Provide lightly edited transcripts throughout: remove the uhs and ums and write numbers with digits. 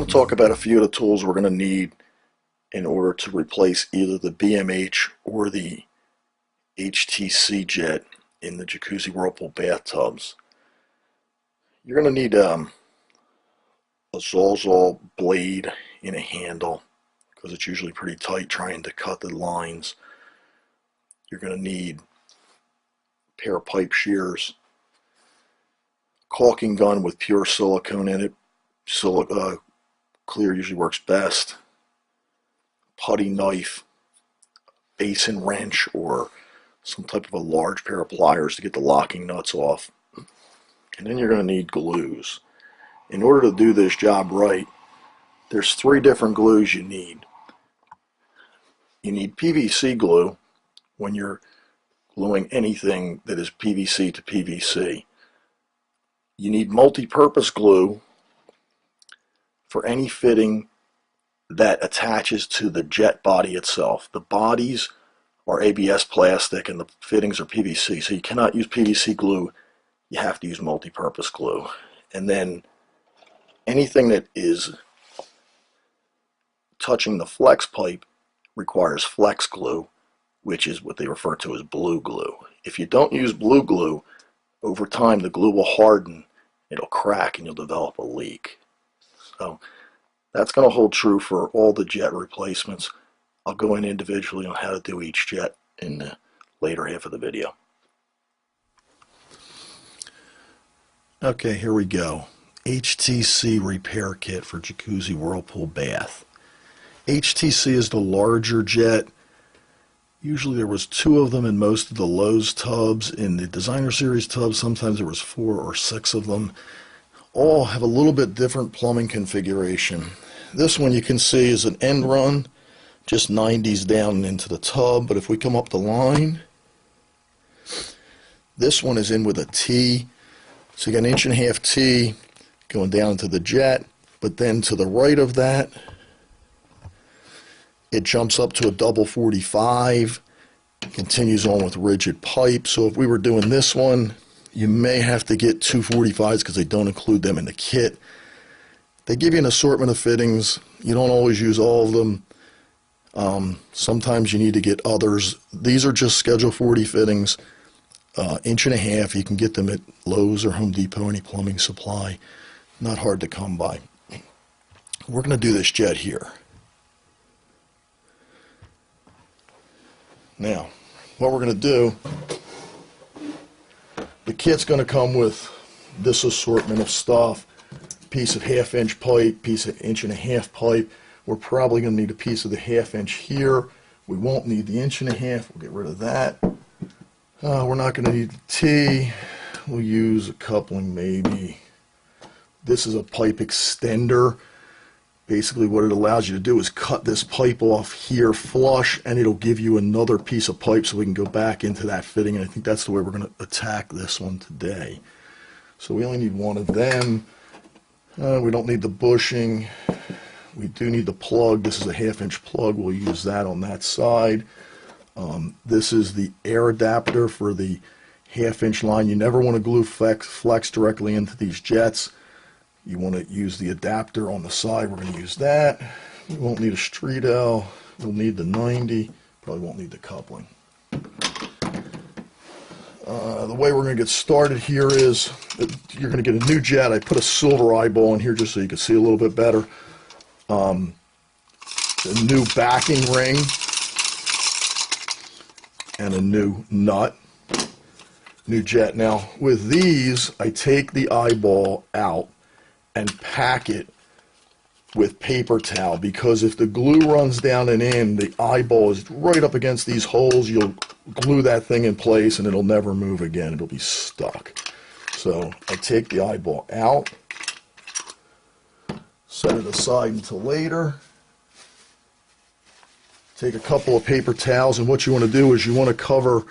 going to talk about a few of the tools we're going to need in order to replace either the BMH or the HTC jet in the jacuzzi whirlpool bathtubs. You're going to need a Sawzall blade in a handle because it's usually pretty tight trying to cut the lines. You're going to need a pair of pipe shears, caulking gun with pure silicone in it. Clear usually works best. Putty knife, basin wrench, or some type of a large pair of pliers to get the locking nuts off. And then you're going to need glues. In order to do this job right, there's 3 different glues you need. You need PVC glue when you're gluing anything that is PVC to PVC. You need multi-purpose glue for any fitting that attaches to the jet body itself. The bodies are ABS plastic and the fittings are PVC, so you cannot use PVC glue. You have to use multi-purpose glue. And then anything that is touching the flex pipe requires flex glue, which is what they refer to as blue glue. If you don't use blue glue, over time the glue will harden, it'll crack, and you'll develop a leak. So that's going to hold true for all the jet replacements. I'll go in individually on how to do each jet in the later half of the video. Okay, here we go. HTC repair kit for jacuzzi whirlpool bath. HTC is the larger jet. Usually there was 2 of them in most of the Lowe's tubs. In the designer series tubs, sometimes there was 4 or 6 of them. All have a little bit different plumbing configuration. This one you can see is an end run, just 90s down into the tub, but if we come up the line, this one is in with a T. So you got an 1.5 T going down into the jet, but then to the right of that, it jumps up to a double 45, continues on with rigid pipe. So if we were doing this one, you may have to get 2 45s because they don't include them in the kit. They give you an assortment of fittings. You don't always use all of them. Sometimes you need to get others. These are just Schedule 40 fittings, 1.5 inches. You can get them at Lowe's or Home Depot, any plumbing supply. Not hard to come by. We're going to do this jet here. Now, what we're going to do, the kit's going to come with this assortment of stuff. Piece of 1/2 inch pipe, piece of 1.5 inch pipe. We're probably going to need a piece of the 1/2 inch here. We won't need the 1.5 inch. We'll get rid of that. We're not going to need the T. We'll use a coupling maybe. This is a pipe extender. Basically what it allows you to do is cut this pipe off here flush, and it'll give you another piece of pipe so we can go back into that fitting, and I think that's the way we're going to attack this one today. So we only need 1 of them. We don't need the bushing. We do need the plug. This is a 1/2 inch plug. We'll use that on that side. This is the air adapter for the 1/2 inch line. You never want to glue flex directly into these jets. You want to use the adapter on the side. We're going to use that. We won't need a street L. We'll need the 90. Probably won't need the coupling. The way we're going to get started here is you're going to get a new jet. I put a silver eyeball in here just so you can see a little bit better. A new backing ring and a new nut. New jet. Now with these, I take the eyeball out and pack it with paper towel, because if the glue runs down and in, the eyeball is right up against these holes. You'll glue that thing in place and it'll never move again. It'll be stuck. So I take the eyeball out, set it aside until later. Take a couple of paper towels, and what you want to do is you want to cover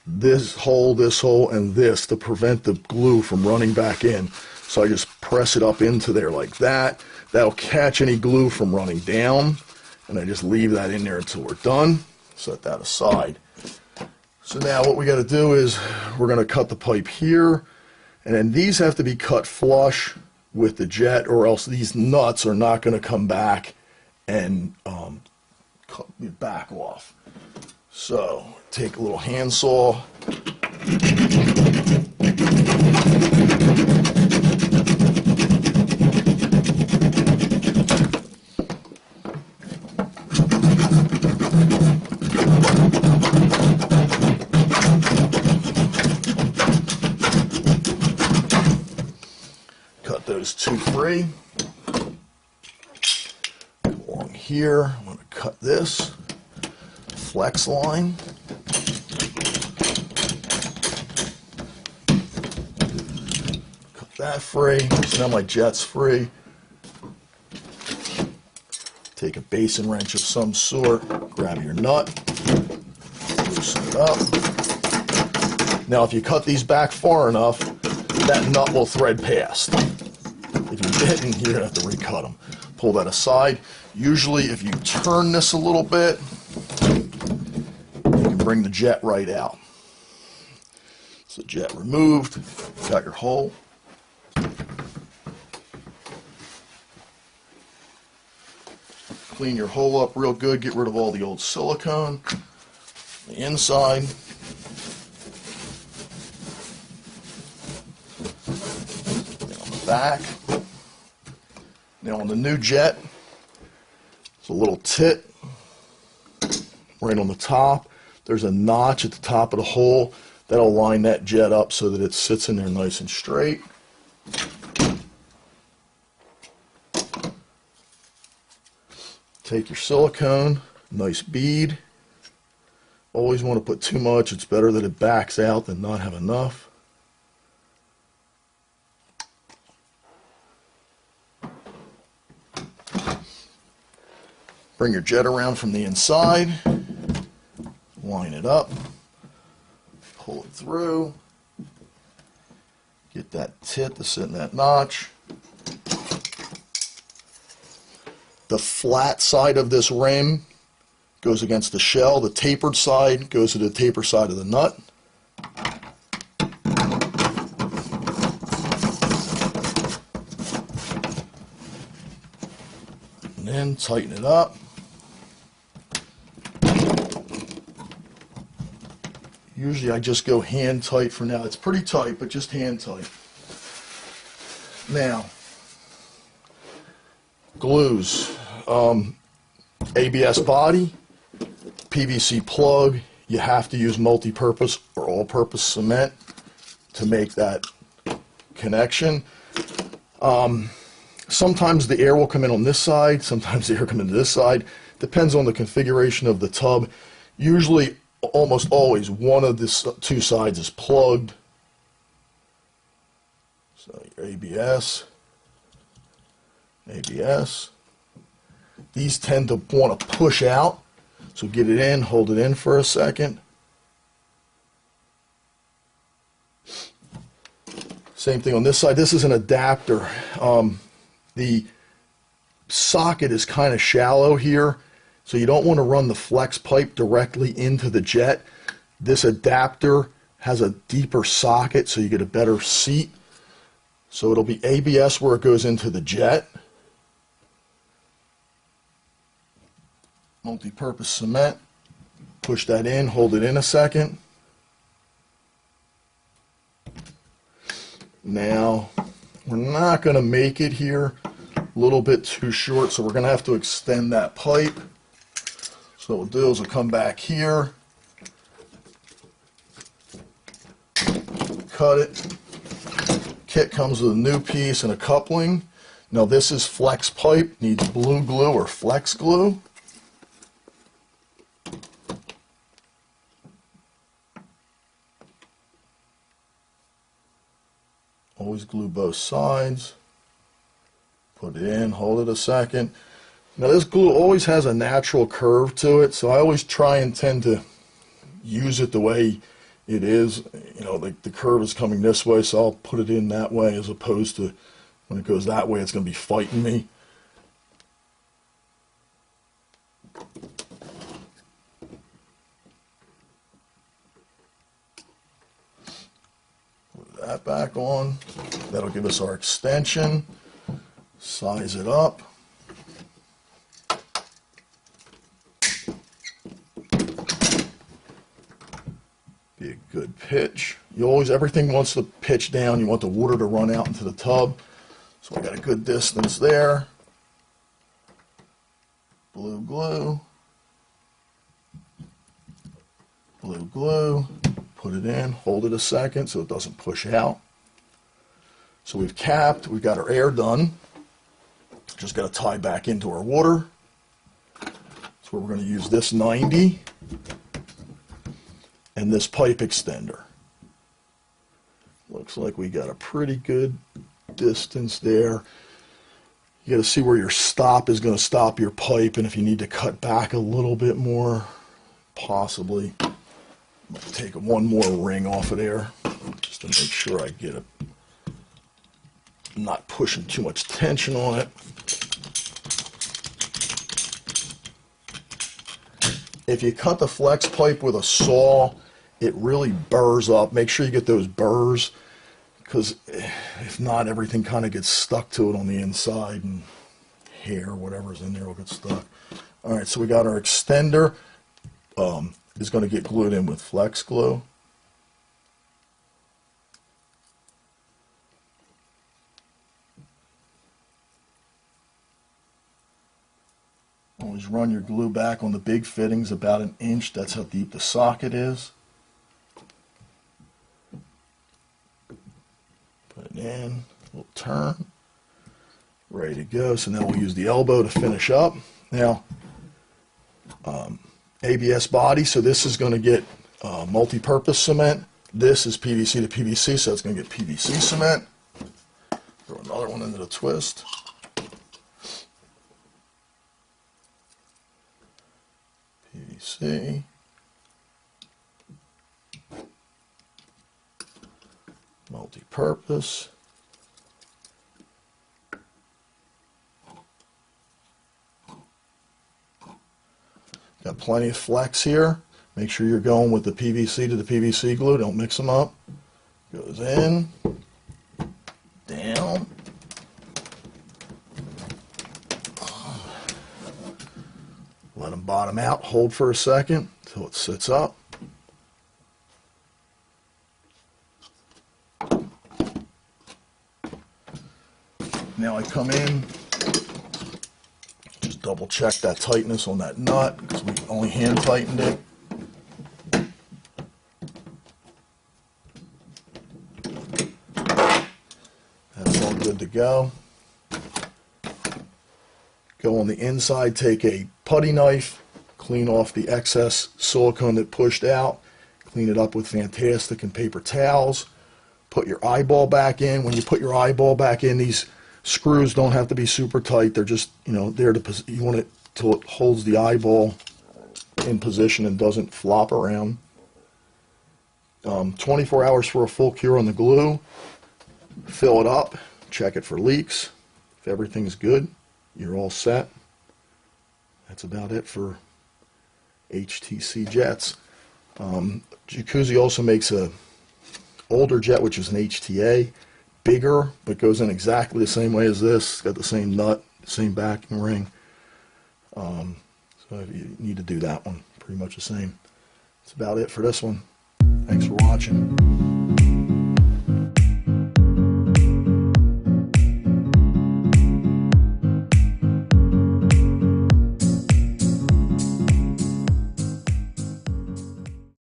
this hole, and this to prevent the glue from running back in. So I just press it up into there like that. That'll catch any glue from running down, and I just leave that in there until we're done. Set that aside. So now what we got to do is we're going to cut the pipe here, and then these have to be cut flush with the jet, or else these nuts are not going to come back and cut me back off. So take a little handsaw. Cut those two free. Come along here, I'm going to cut this flex line. Cut that free. So now my jet's free. Take a basin wrench of some sort, grab your nut, loosen it up. Now if you cut these back far enough, that nut will thread past. If you didn't, you're going to have to recut them. Pull that aside. Usually if you turn this a little bit, you can bring the jet right out. So jet removed, got your hole. Clean your hole up real good, get rid of all the old silicone. The inside. Back. Now on the new jet, it's a little tit right on the top. There's a notch at the top of the hole that'll line that jet up so that it sits in there nice and straight. Take your silicone, nice bead. Always want to put too much. It's better that it backs out than not have enough. Bring your jet around from the inside, line it up, pull it through, get that tit to sit in that notch. The flat side of this rim goes against the shell, the tapered side goes to the taper side of the nut. And then tighten it up. Usually I just go hand tight for now. It's pretty tight, but just hand tight. Now, glues. ABS body, PVC plug. You have to use multi-purpose or all-purpose cement to make that connection. Sometimes the air will come in on this side, sometimes the air come into this side. Depends on the configuration of the tub. Usually, almost always, one of the two sides is plugged. So your ABS. These tend to want to push out, so get it in, hold it in for a second. Same thing on this side. This is an adapter. The socket is kind of shallow here, so you don't want to run the flex pipe directly into the jet. This adapter has a deeper socket, so you get a better seat. So it'll be ABS where it goes into the jet. Multi-purpose cement. Push that in, hold it in a second. Now, we're not going to make it here. A little bit too short, so we're going to have to extend that pipe. So what we'll do is we'll come back here, cut it. Kit comes with a new piece and a coupling. Now this is flex pipe, needs blue glue or flex glue. Always glue both sides. Put it in, hold it a second. Now this glue always has a natural curve to it, so I always try and tend to use it the way it is. You know, like the curve is coming this way, so I'll put it in that way, as opposed to when it goes that way, it's going to be fighting me. Put that back on. That'll give us our extension. Size it up. Be a good pitch. You always, everything wants to pitch down. You want the water to run out into the tub. So I got a good distance there. Blue glue. Blue glue. Put it in, hold it a second so it doesn't push out. So we've capped, we've got our air done. Just got to tie back into our water. So we're going to use this 90 and this pipe extender. Looks like we got a pretty good distance there. You got to see where your stop is going to stop your pipe, and if you need to cut back a little bit more, possibly. I'm going to take one more ring off of there just to make sure I get it. I'm not pushing too much tension on it. If you cut the flex pipe with a saw, it really burrs up. Make sure you get those burrs, because if not, everything kind of gets stuck to it on the inside, and hair, whatever's in there will get stuck. All right, so we got our extender. Is going to get glued in with flex glue. Always run your glue back on the big fittings about an inch. That's how deep the socket is. Put it in, little turn, ready to go. So now we'll use the elbow to finish up. Now, ABS body, so this is going to get multi-purpose cement. This is PVC to PVC, so it's going to get PVC cement. Throw another one into the twist. PVC. Multi-purpose. Got plenty of flex here. Make sure you're going with the PVC to the PVC glue. Don't mix them up. Goes in, down. Let them bottom out. Hold for a second until it sits up. Now I come in, just double check that tightness on that nut, because we only hand tightened it. That's all good to go. Go on the inside, take a putty knife, clean off the excess silicone that pushed out, clean it up with Fantastic and paper towels, put your eyeball back in. When you put your eyeball back in, these screws don't have to be super tight. They're just, there to, you want it till it holds the eyeball in position and doesn't flop around. 24 hours for a full cure on the glue. Fill it up, check it for leaks. If everything's good, you're all set. That's about it for HTC jets. Jacuzzi also makes a older jet, which is an HTA, bigger, but goes in exactly the same way as this. It's got the same nut, same backing ring. So if you need to do that one, pretty much the same. That's about it for this one. Thanks for watching.